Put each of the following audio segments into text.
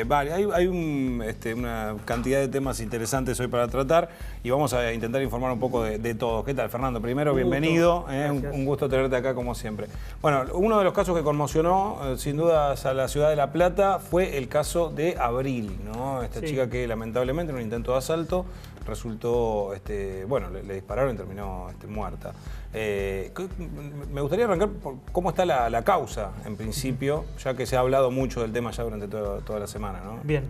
Vale, hay una cantidad de temas interesantes hoy para tratar y vamos a intentar informar un poco de todos. ¿Qué tal, Fernando? Primero, bienvenido. Un gusto tenerte acá como siempre. Bueno, uno de los casos que conmocionó, sin dudas, a la ciudad de La Plata fue el caso de Abril, ¿no? Esta chica que lamentablemente en un intento de asalto resultó, bueno, le dispararon y terminó muerta. Me gustaría arrancar por cómo está la causa, en principio, ya que se ha hablado mucho del tema ya durante toda la semana, ¿no? Bien,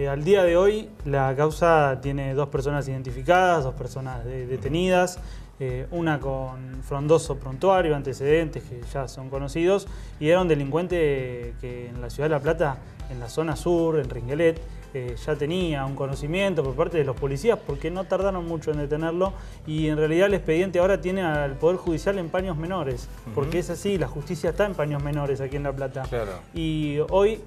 al día de hoy la causa tiene 2 personas identificadas, 2 personas detenidas, una con frondoso prontuario, antecedentes que ya son conocidos, y era un delincuente que en la ciudad de La Plata, en la zona sur, en Ringuelet, ya tenía un conocimiento por parte de los policías porque no tardaron mucho en detenerlo y en realidad el expediente ahora tiene al Poder Judicial en paños menores, porque es así, la justicia está en paños menores aquí en La Plata. Claro. Y hoy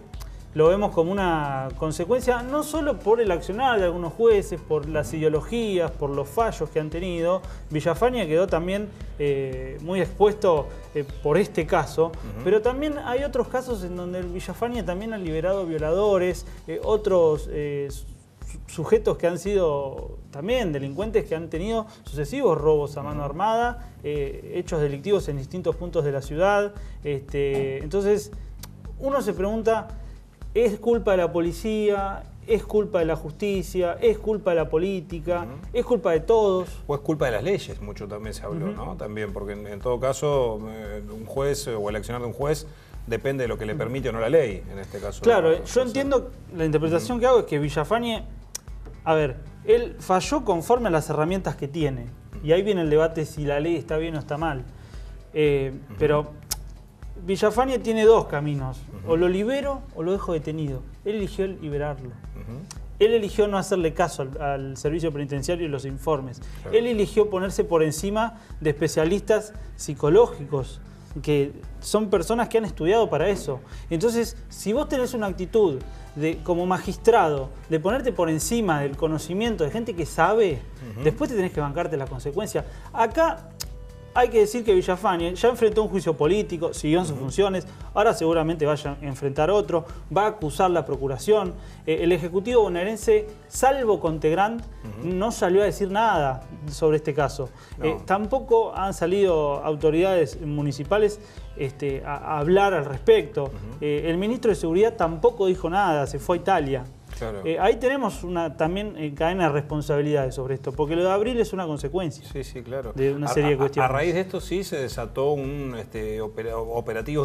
lo vemos como una consecuencia no solo por el accionar de algunos jueces, por las ideologías, por los fallos que han tenido. Villafañe quedó también muy expuesto por este caso, pero también hay otros casos en donde el Villafañe también ha liberado violadores, otros sujetos que han sido también delincuentes que han tenido sucesivos robos a mano armada, hechos delictivos en distintos puntos de la ciudad. Entonces, uno se pregunta, ¿es culpa de la policía? ¿Es culpa de la justicia? ¿Es culpa de la política? ¿Es culpa de todos? O es culpa de las leyes, mucho también se habló, ¿no? También, porque en todo caso, un juez o el accionar de un juez depende de lo que le permite o no la ley, en este caso. Claro, yo entiendo, la interpretación que hago es que Villafañe, a ver, él falló conforme a las herramientas que tiene. Y ahí viene el debate si la ley está bien o está mal. Pero Villafañe tiene 2 caminos, o lo libero o lo dejo detenido. Él eligió liberarlo. Él eligió no hacerle caso al servicio penitenciario y los informes. Claro. Él eligió ponerse por encima de especialistas psicológicos, que son personas que han estudiado para eso. Entonces, si vos tenés una actitud como magistrado, de ponerte por encima del conocimiento de gente que sabe, después te tenés que bancarte la consecuencia. Acá hay que decir que Villafañe ya enfrentó un juicio político, siguió en sus funciones, ahora seguramente vaya a enfrentar otro, va a acusar la procuración. El Ejecutivo bonaerense, salvo Contegrand, no salió a decir nada sobre este caso. No. Tampoco han salido autoridades municipales a hablar al respecto. El ministro de Seguridad tampoco dijo nada, se fue a Italia. Claro. Ahí tenemos también cadena de responsabilidades sobre esto, porque lo de Abril es una consecuencia claro. de una serie de cuestiones. A raíz de esto sí se desató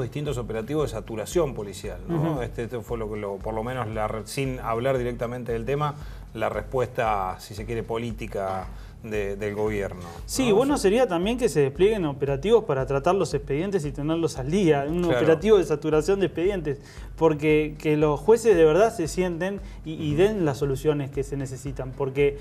distintos operativos de saturación policial, ¿no? Esto fue por lo menos, sin hablar directamente del tema, la respuesta, si se quiere, política del gobierno, ¿no? Sí, bueno sería también que se desplieguen operativos para tratar los expedientes y tenerlos al día, un operativo de saturación de expedientes, porque que los jueces de verdad se sienten y den las soluciones que se necesitan, porque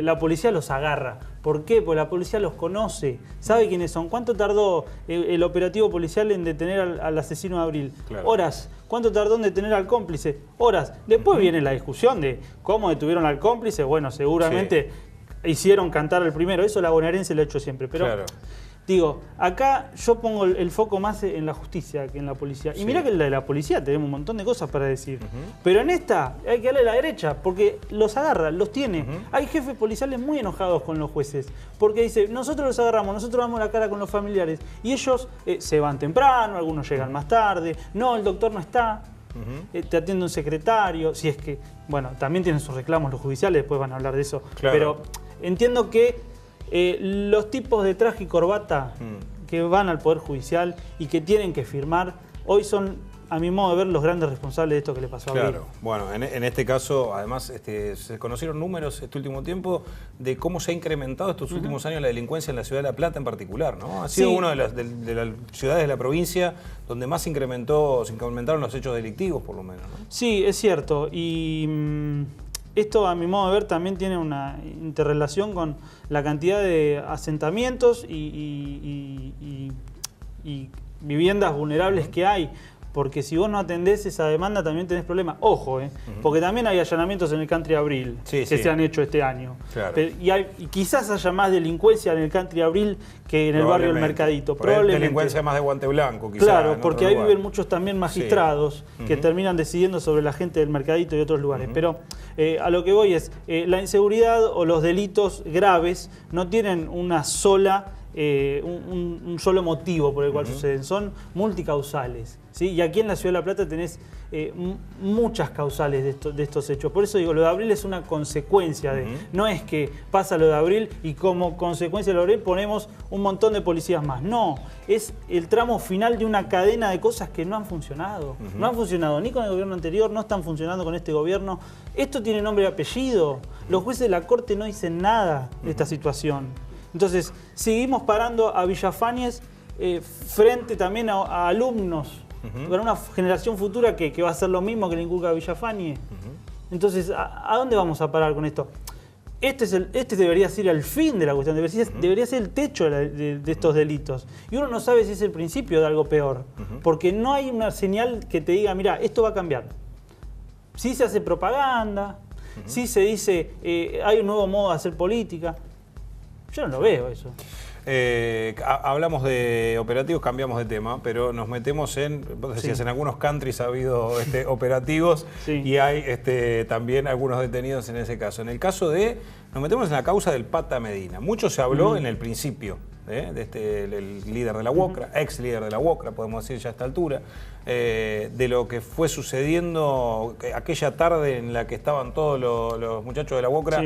la policía los agarra. ¿Por qué? Porque la policía los conoce, sabe quiénes son. ¿Cuánto tardó el operativo policial en detener al asesino de Abril? Claro. Horas. ¿Cuánto tardó en detener al cómplice? Horas. Después viene la discusión de cómo detuvieron al cómplice. Bueno, seguramente hicieron cantar al primero. Eso la bonaerense lo ha hecho siempre. Pero digo, acá yo pongo el foco más en la justicia que en la policía. Y mirá que en la de la policía tenemos un montón de cosas para decir. Pero en esta hay que darle a la derecha, porque los agarra, los tiene. Hay jefes policiales muy enojados con los jueces, porque dice, nosotros los agarramos, nosotros damos la cara con los familiares. Y ellos se van temprano, algunos llegan más tarde. No, el doctor no está. Te atiende un secretario. Si es que, bueno, también tienen sus reclamos los judiciales, después van a hablar de eso. Claro. Pero entiendo que los tipos de traje y corbata que van al Poder Judicial y que tienen que firmar, hoy son, a mi modo de ver, los grandes responsables de esto que le pasó a Abril. Claro, bueno, en este caso, además, se conocieron números este último tiempo de cómo se ha incrementado estos últimos años la delincuencia en la ciudad de La Plata en particular, ¿no? Ha sido una de las ciudades de la provincia donde más se incrementaron los hechos delictivos, por lo menos, ¿no? Sí, es cierto. Y esto, a mi modo de ver, también tiene una interrelación con la cantidad de asentamientos y viviendas vulnerables que hay. porque si vos no atendés esa demanda también tenés problemas. Ojo, porque también hay allanamientos en el Country Abril que se han hecho este año. Claro. Y quizás haya más delincuencia en el Country Abril que en el barrio del Mercadito. Probablemente. Delincuencia más de guante blanco, quizás. Claro, porque ahí viven muchos también magistrados que terminan decidiendo sobre la gente del Mercadito y otros lugares. Pero a lo que voy es, la inseguridad o los delitos graves no tienen una sola... un solo motivo por el cual suceden, son multicausales, ¿sí? Y aquí en la Ciudad de La Plata tenés muchas causales de estos hechos. Por eso digo, lo de Abril es una consecuencia de... No es que pasa lo de Abril y como consecuencia de lo de Abril ponemos un montón de policías más. No, es el tramo final de una cadena de cosas que no han funcionado. No han funcionado ni con el gobierno anterior, no están funcionando con este gobierno. Esto tiene nombre y apellido. Los jueces de la Corte no dicen nada de esta situación. Entonces, seguimos parando a Villafañez frente también a alumnos, para una generación futura que va a hacer lo mismo que le inculca a Villafañez. Entonces, ¿a dónde vamos a parar con esto? Este debería ser el fin de la cuestión, debería ser el techo de estos delitos. Y uno no sabe si es el principio de algo peor, porque no hay una señal que te diga, mira, esto va a cambiar. Sí se hace propaganda, sí se dice, hay un nuevo modo de hacer política. Yo no lo veo eso. Hablamos de operativos, cambiamos de tema, pero nos metemos en, vos decías, en algunos countries ha habido operativos y hay también algunos detenidos en ese caso. En el caso nos metemos en la causa del Pata Medina. Mucho se habló en el principio de el líder de la UOCRA, ex líder de la UOCRA, podemos decir ya a esta altura, de lo que fue sucediendo aquella tarde en la que estaban todos los muchachos de la UOCRA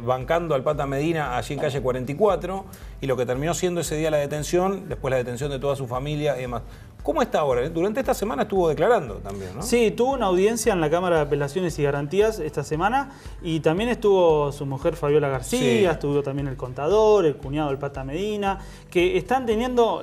bancando al Pata Medina allí en calle 44, y lo que terminó siendo ese día la detención, después la detención de toda su familia y demás. ¿Cómo está ahora? Durante esta semana estuvo declarando también, ¿no? Sí, tuvo una audiencia en la Cámara de Apelaciones y Garantías esta semana, y también estuvo su mujer Fabiola García, estuvo también el contador, el cuñado del Pata Medina, que están teniendo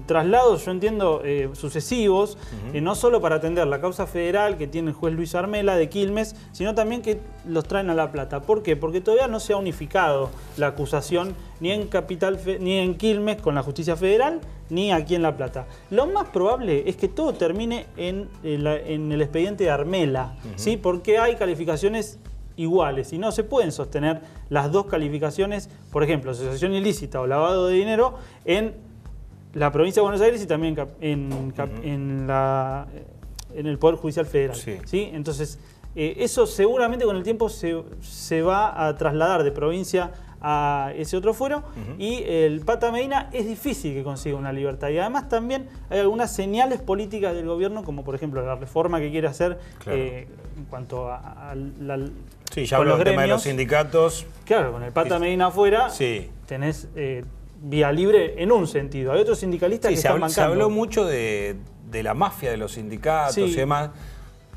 traslados, yo entiendo, sucesivos, no solo para atender la causa federal que tiene el juez Luis Armela de Quilmes, sino también que los traen a La Plata. ¿Por qué? Porque todavía no se ha unificado la acusación ni en Quilmes con la justicia federal, ni aquí en La Plata. Lo más probable es que todo termine en el expediente de Armela, ¿sí? Porque hay calificaciones iguales y no se pueden sostener las dos calificaciones, por ejemplo, asociación ilícita o lavado de dinero en la provincia de Buenos Aires y también en el Poder Judicial Federal. ¿Sí? Entonces, eso seguramente con el tiempo se va a trasladar de provincia a ese otro fuero, y el Pata Medina es difícil que consiga una libertad. Y además también hay algunas señales políticas del gobierno, como por ejemplo la reforma que quiere hacer en cuanto a sí, ya habló del tema de los sindicatos. Claro, con el Pata Medina afuera tenés vía libre en un sentido. Hay otros sindicalistas que están bancando. Se habló mucho de la mafia de los sindicatos y demás.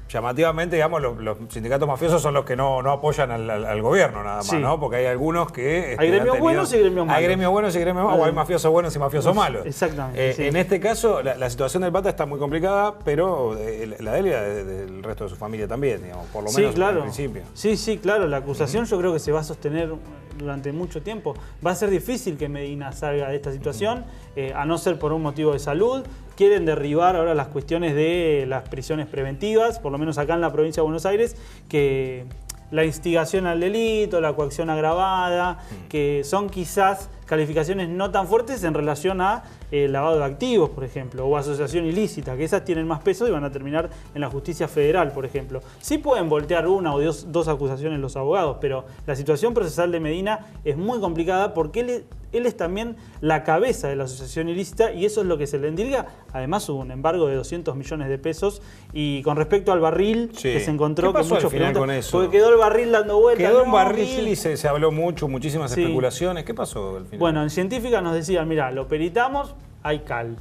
Llamativamente, digamos, los sindicatos mafiosos son los que no apoyan al gobierno nada más, ¿no? Porque hay algunos que... hay gremios buenos y gremios malos. Hay gremios buenos y gremios malos, o hay mafiosos buenos y mafiosos malos. Exactamente. En este caso, la situación del Pata está muy complicada, pero la de él y la del resto de su familia también, digamos, por lo menos al principio. Sí, claro, la acusación yo creo que se va a sostener durante mucho tiempo. Va a ser difícil que Medina salga de esta situación, a no ser por un motivo de salud. Quieren derribar ahora las cuestiones de las prisiones preventivas, por lo menos acá en la provincia de Buenos Aires, que la instigación al delito, la coacción agravada, que son quizás calificaciones no tan fuertes en relación a lavado de activos, por ejemplo, o asociación ilícita, que esas tienen más peso y van a terminar en la justicia federal, por ejemplo. Sí pueden voltear una o dos acusaciones los abogados, pero la situación procesal de Medina es muy complicada porque él es también la cabeza de la asociación ilícita, y eso es lo que se le endilga. Además hubo un embargo de 200 millones de pesos, y con respecto al barril que se encontró, ¿qué pasó al final con eso? Porque quedó el barril dando vueltas. Quedó un barril y se habló mucho, muchísimas especulaciones. ¿Qué pasó al final? Bueno, en científica nos decían, mira, lo peritamos, hay cal.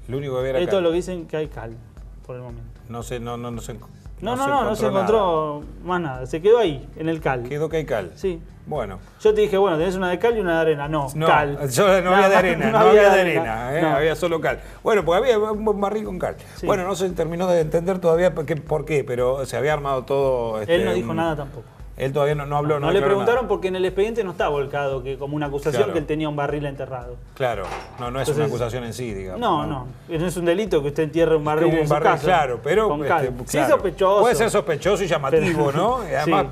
Lo único que había era Esto cal. es lo que dicen, que hay cal, por el momento. No se encontró más nada. Se quedó ahí, en el cal. Quedó que hay cal. Sí. Bueno. Yo te dije, bueno, tenés una de cal y una de arena. No, cal. Yo no había de arena, no había de arena, había solo cal. Bueno, porque había un barril con cal. Sí. Bueno, no se terminó de entender todavía por qué, pero se había armado todo... Él no dijo nada tampoco. Él todavía no habló. No le preguntaron porque en el expediente no está volcado que como una acusación que él tenía un barril enterrado. Claro, no es Entonces, una acusación en sí, digamos. No es un delito que usted entierre un barril en su casa. Claro, pero con calma. claro, Sí, sospechoso. puede ser sospechoso y llamativo, ¿no? Y además,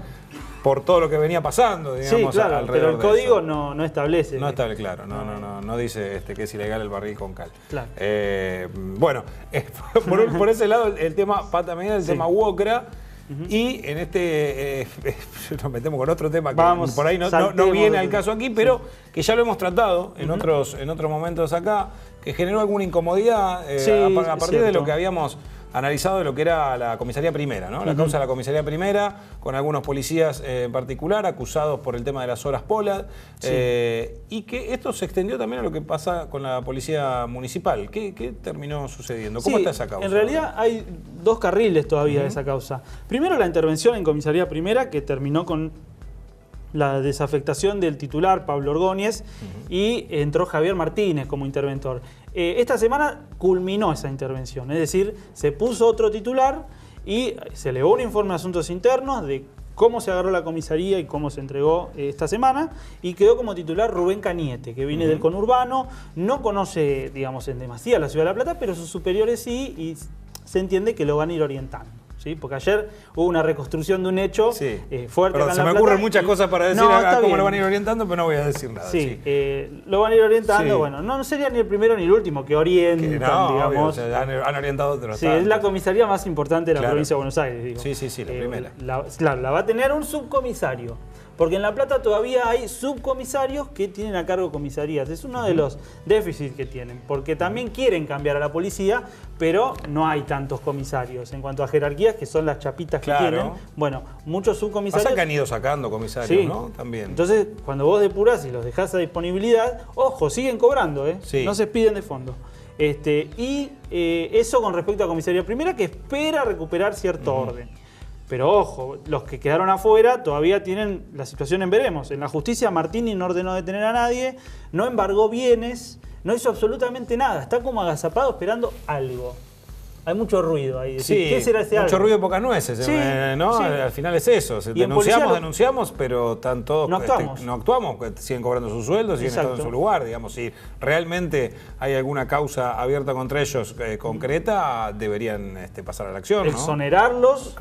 por todo lo que venía pasando, digamos, sí, claro, alrededor pero el código no establece. No establece, claro, no dice que es ilegal el barril con cal. Claro. Bueno, por ese lado el tema también el tema UOCRA. Y en nos metemos con otro tema que por ahí no viene al caso aquí, pero que ya lo hemos tratado en otros momentos acá, que generó alguna incomodidad a partir de lo que habíamos analizado de lo que era la comisaría primera, ¿no? La causa de la comisaría primera, con algunos policías en particular acusados por el tema de las horas polas, y que esto se extendió también a lo que pasa con la policía municipal. ¿Qué terminó sucediendo? ¿Cómo está esa causa? En realidad hay dos carriles todavía de esa causa. Primero la intervención en comisaría primera, que terminó con la desafectación del titular Pablo Orgóñez y entró Javier Martínez como interventor. Esta semana culminó esa intervención, es decir, se puso otro titular y se elevó un informe de asuntos internos de cómo se agarró la comisaría y cómo se entregó esta semana, y quedó como titular Rubén Cañete, que viene del conurbano, no conoce, digamos, en demasía la ciudad de La Plata, pero sus superiores sí, y se entiende que lo van a ir orientando. ¿Sí? Porque ayer hubo una reconstrucción de un hecho fuerte. Perdón, se me ocurren muchas cosas para decir cómo lo van a ir orientando, pero no voy a decir nada. Lo van a ir orientando. Bueno, no sería ni el primero ni el último que orientan, digamos. Obvio, han orientado otros. Sí, es la comisaría más importante de la provincia de Buenos Aires, digo. Sí, la primera. Claro, la va a tener un subcomisario. Porque en La Plata todavía hay subcomisarios que tienen a cargo comisarías. Es uno de los déficits que tienen, porque también quieren cambiar a la policía, pero no hay tantos comisarios. En cuanto a jerarquías, que son las chapitas que tienen, bueno, muchos subcomisarios... Pasa que han ido sacando comisarios, ¿no? También. Entonces, cuando vos depurás y los dejás a disponibilidad, ojo, siguen cobrando, no se piden de fondo. Eso con respecto a comisaría primera, que espera recuperar cierto orden. Pero ojo, los que quedaron afuera todavía tienen la situación en veremos. En la justicia Martini no ordenó detener a nadie, no embargó bienes, no hizo absolutamente nada. Está como agazapado esperando algo. Hay mucho ruido ahí. ¿Qué será ese algo? Mucho ruido y pocas nueces, ¿no? Al final es eso. Denunciamos, pero están todos... No actuamos. No actuamos, siguen cobrando sus sueldos, siguen estando en su lugar. Digamos, si realmente hay alguna causa abierta contra ellos concreta, deberían pasar a la acción, ¿no? Exonerarlos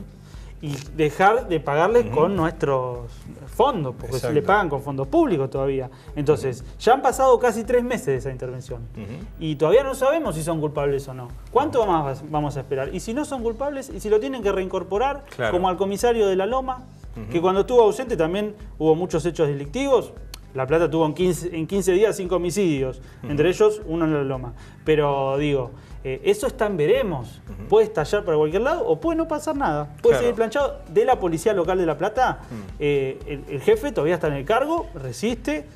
y dejar de pagarles con nuestros fondos, porque se le pagan con fondos públicos todavía. Entonces, ya han pasado casi 3 meses de esa intervención y todavía no sabemos si son culpables o no. ¿Cuánto más vamos a esperar? Y si no son culpables, y si lo tienen que reincorporar, como al comisario de La Loma, que cuando estuvo ausente también hubo muchos hechos delictivos. La Plata tuvo en 15 días 5 homicidios, entre ellos uno en La Loma. Pero digo, eso está en veremos. Puede estallar para cualquier lado o puede no pasar nada. Puede seguir planchado. De la policía local de La Plata, el jefe todavía está en el cargo, resiste.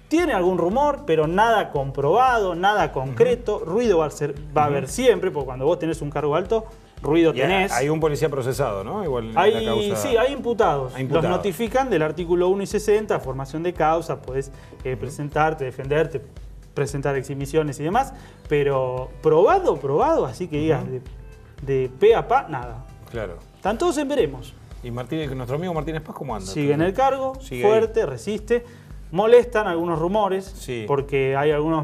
Tiene algún rumor, pero nada comprobado, nada concreto. Ruido va a haber siempre, porque cuando vos tenés un cargo alto, ruido tenés. Hay un policía procesado, ¿no? Igual en la causa... Sí, hay imputados. Los notifican del artículo 1 y 60, formación de causa, podés presentarte, defenderte, presentar exhibiciones y demás, pero probado, así que digas de pe a pa, nada. Claro. Están todos en veremos. ¿Y nuestro amigo Martínez Paz cómo anda? Sigue en el cargo, fuerte, resiste. Molestan algunos rumores, porque hay algunos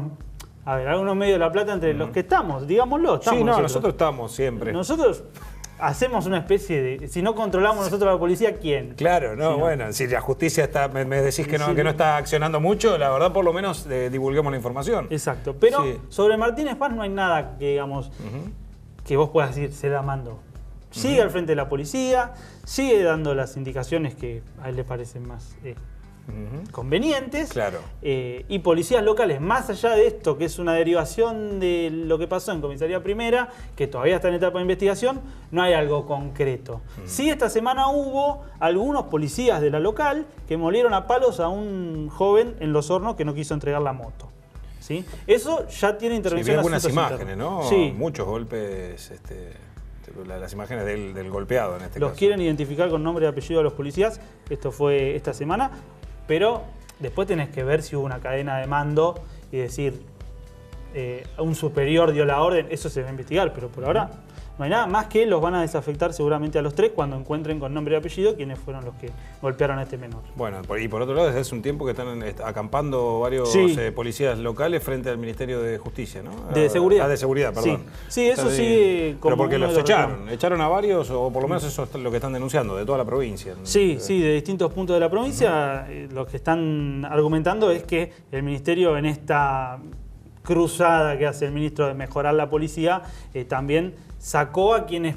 medios de La Plata entre los que estamos, digámoslo. Nosotros estamos siempre. Nosotros hacemos una especie de... Si no controlamos nosotros a la policía, ¿quién? Claro, bueno, si la justicia está, me decís que no está accionando mucho, la verdad por lo menos divulguemos la información. Exacto, pero sobre Martínez Paz no hay nada que, digamos, que vos puedas decir, se la mandó. Sigue al frente de la policía, sigue dando las indicaciones que a él le parecen más... convenientes, y policías locales, más allá de esto, que es una derivación de lo que pasó en comisaría primera, que todavía está en etapa de investigación, no hay algo concreto. Sí, esta semana hubo algunos policías de la local que molieron a palos a un joven en Los Hornos que no quiso entregar la moto. ¿Sí? Eso ya tiene intervención. Vi algunas imágenes, ¿no? Muchos golpes, las imágenes del golpeado en este caso. Los quieren identificar con nombre y apellido a los policías. Esto fue esta semana. Pero después tenés que ver si hubo una cadena de mando y decir, un superior dio la orden, eso se va a investigar, pero por ahora no hay nada más que los van a desafectar seguramente a los 3 cuando encuentren con nombre y apellido quiénes fueron los que golpearon a este menor. Bueno, y por otro lado, desde hace un tiempo que están acampando varios policías locales frente al Ministerio de Justicia, ¿no? De Seguridad. De Seguridad, perdón. Sí, eso sí. Pero porque los echaron a varios, o por lo menos eso es lo que están denunciando, de toda la provincia. Sí, de distintos puntos de la provincia. Lo que están argumentando es que el Ministerio en esta cruzada que hace el ministro de mejorar la policía, también sacó a quienes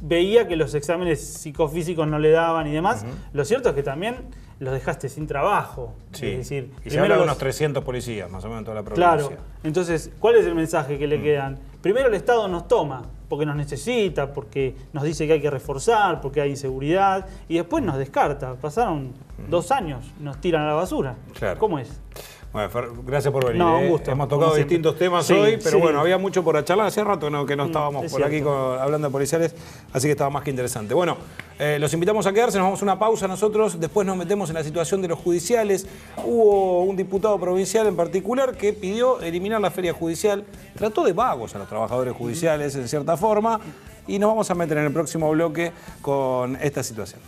veía que los exámenes psicofísicos no le daban y demás. Lo cierto es que también los dejaste sin trabajo. Sí. Es decir, y se habla de unos 300 policías, más o menos en toda la provincia. Claro. Entonces, ¿cuál es el mensaje que le quedan? Primero, el Estado nos toma, porque nos necesita, porque nos dice que hay que reforzar, porque hay inseguridad, y después nos descarta. Pasaron 2 años, nos tiran a la basura. Claro. ¿Cómo es? Bueno, Fer, gracias por venir. No, un gusto. Hemos tocado distintos temas hoy, pero bueno, había mucho por charlar. Hace rato que no estábamos por aquí hablando de policiales, así que estaba más que interesante. Bueno, los invitamos a quedarse, nos vamos a una pausa nosotros, después nos metemos en la situación de los judiciales. Hubo un diputado provincial en particular que pidió eliminar la feria judicial, trató de vagos a los trabajadores judiciales en cierta forma, y nos vamos a meter en el próximo bloque con esta situación.